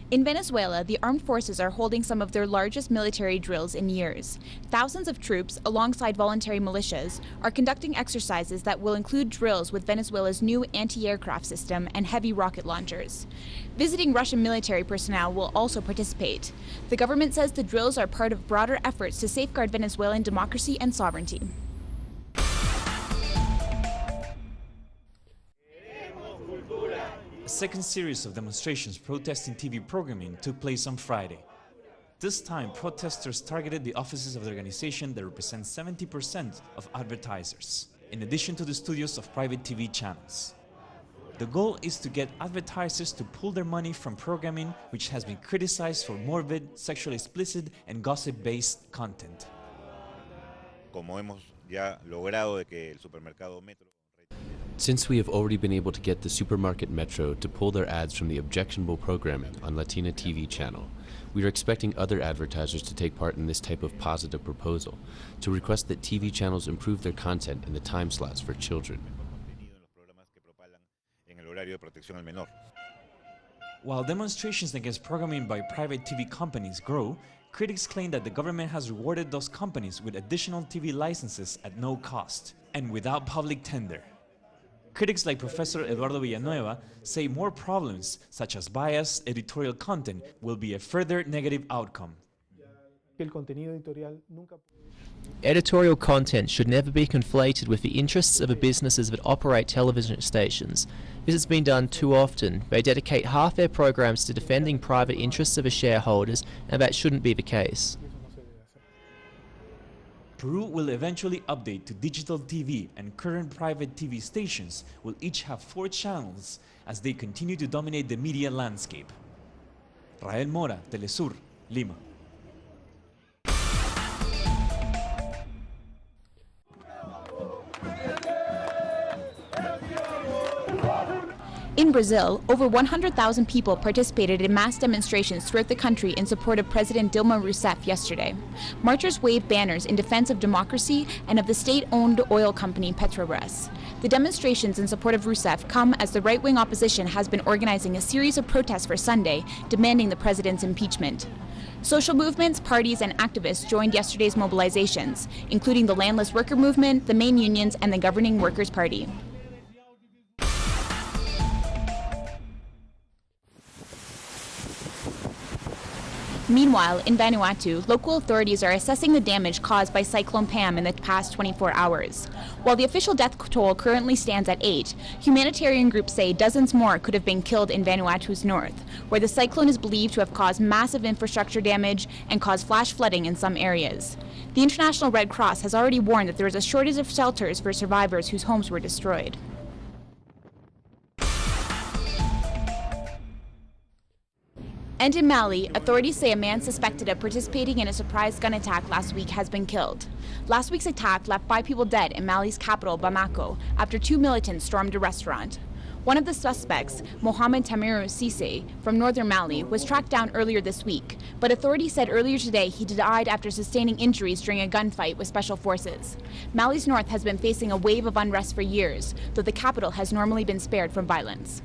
In Venezuela, the armed forces are holding some of their largest military drills in years. Thousands of troops, alongside voluntary militias, are conducting exercises that will include drills with Venezuela's new anti-aircraft system and heavy rocket launchers. Visiting Russian military personnel will also participate. The government says the drills are part of broader efforts to safeguard Venezuelan democracy and sovereignty. A second series of demonstrations protesting TV programming took place on Friday. This time, protesters targeted the offices of the organization that represents 70% of advertisers, in addition to the studios of private TV channels. The goal is to get advertisers to pull their money from programming which has been criticized for morbid, sexually explicit, and gossip-based content. Como hemos ya logrado de que el supermercado Metro. Since we have already been able to get the supermarket Metro to pull their ads from the objectionable programming on Latina TV channel, we are expecting other advertisers to take part in this type of positive proposal, to request that TV channels improve their content in the time slots for children. While demonstrations against programming by private TV companies grow, critics claim that the government has rewarded those companies with additional TV licenses at no cost and without public tender. Critics like Professor Eduardo Villanueva say more problems, such as biased editorial content, will be a further negative outcome. Editorial content should never be conflated with the interests of the businesses that operate television stations. This has been done too often. They dedicate half their programs to defending private interests of the shareholders, and that shouldn't be the case. Peru will eventually update to digital TV, and current private TV stations will each have 4 channels as they continue to dominate the media landscape. Rael Mora, TeleSUR, Lima. In Brazil, over 100,000 people participated in mass demonstrations throughout the country in support of President Dilma Rousseff yesterday. Marchers waved banners in defense of democracy and of the state-owned oil company Petrobras. The demonstrations in support of Rousseff come as the right-wing opposition has been organizing a series of protests for Sunday, demanding the president's impeachment. Social movements, parties, and activists joined yesterday's mobilizations, including the Landless Worker Movement, the main unions, and the governing Workers' Party. Meanwhile, in Vanuatu, local authorities are assessing the damage caused by Cyclone Pam in the past 24 hours. While the official death toll currently stands at 8, humanitarian groups say dozens more could have been killed in Vanuatu's north, where the cyclone is believed to have caused massive infrastructure damage and caused flash flooding in some areas. The International Red Cross has already warned that there is a shortage of shelters for survivors whose homes were destroyed. And in Mali, authorities say a man suspected of participating in a surprise gun attack last week has been killed. Last week's attack left 5 people dead in Mali's capital, Bamako, after 2 militants stormed a restaurant. One of the suspects, Mohamed Tamiru Cisse, from northern Mali, was tracked down earlier this week, but authorities said earlier today he died after sustaining injuries during a gunfight with special forces. Mali's north has been facing a wave of unrest for years, though the capital has normally been spared from violence.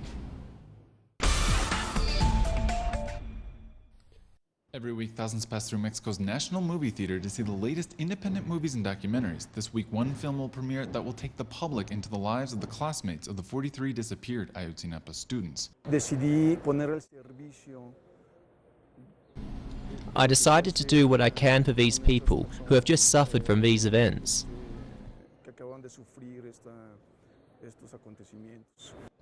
Every week, thousands pass through Mexico's National Movie Theater to see the latest independent movies and documentaries. This week, one film will premiere that will take the public into the lives of the classmates of the 43 disappeared Ayotzinapa students. I decided to do what I can for these people who have just suffered from these events.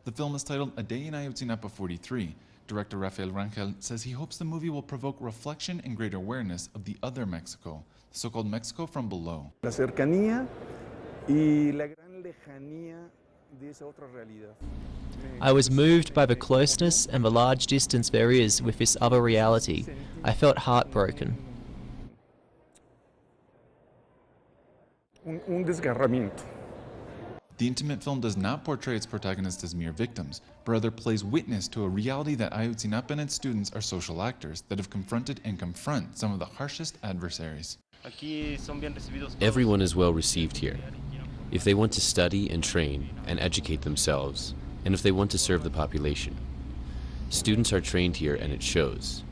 The film is titled A Day in Ayotzinapa 43. Director Rafael Rangel says he hopes the movie will provoke reflection and greater awareness of the other Mexico, the so-called Mexico from below. I was moved by the closeness and the large distance there is with this other reality. I felt heartbroken. The intimate film does not portray its protagonists as mere victims, but rather plays witness to a reality that Ayotzinapa and its students are social actors that have confronted and confront some of the harshest adversaries. Everyone is well received here. If they want to study and train and educate themselves, and if they want to serve the population. Students are trained here and it shows.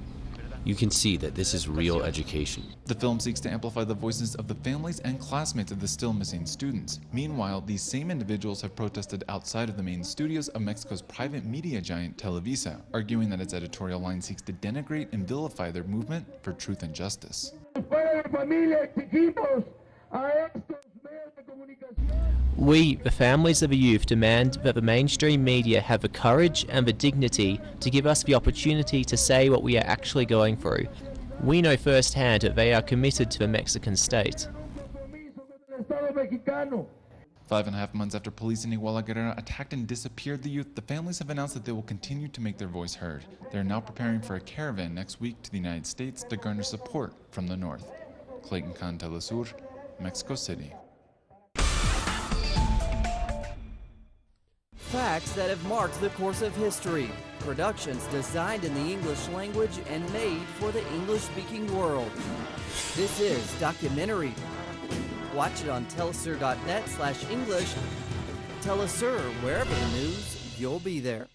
You can see that this is real education. The film seeks to amplify the voices of the families and classmates of the still missing students. Meanwhile, these same individuals have protested outside of the main studios of Mexico's private media giant Televisa, arguing that its editorial line seeks to denigrate and vilify their movement for truth and justice. We, the families of the youth, demand that the mainstream media have the courage and the dignity to give us the opportunity to say what we are actually going through. We know firsthand that they are committed to the Mexican state. 5.5 months after police in Iguala Guerrero attacked and disappeared the youth, the families have announced that they will continue to make their voice heard. They are now preparing for a caravan next week to the United States to garner support from the north. Clayton Khan, teleSUR, Mexico City. Facts that have marked the course of history. Productions designed in the English language and made for the English-speaking world. This is Documentary. Watch it on telesur.net/English. teleSUR, wherever the news, you'll be there.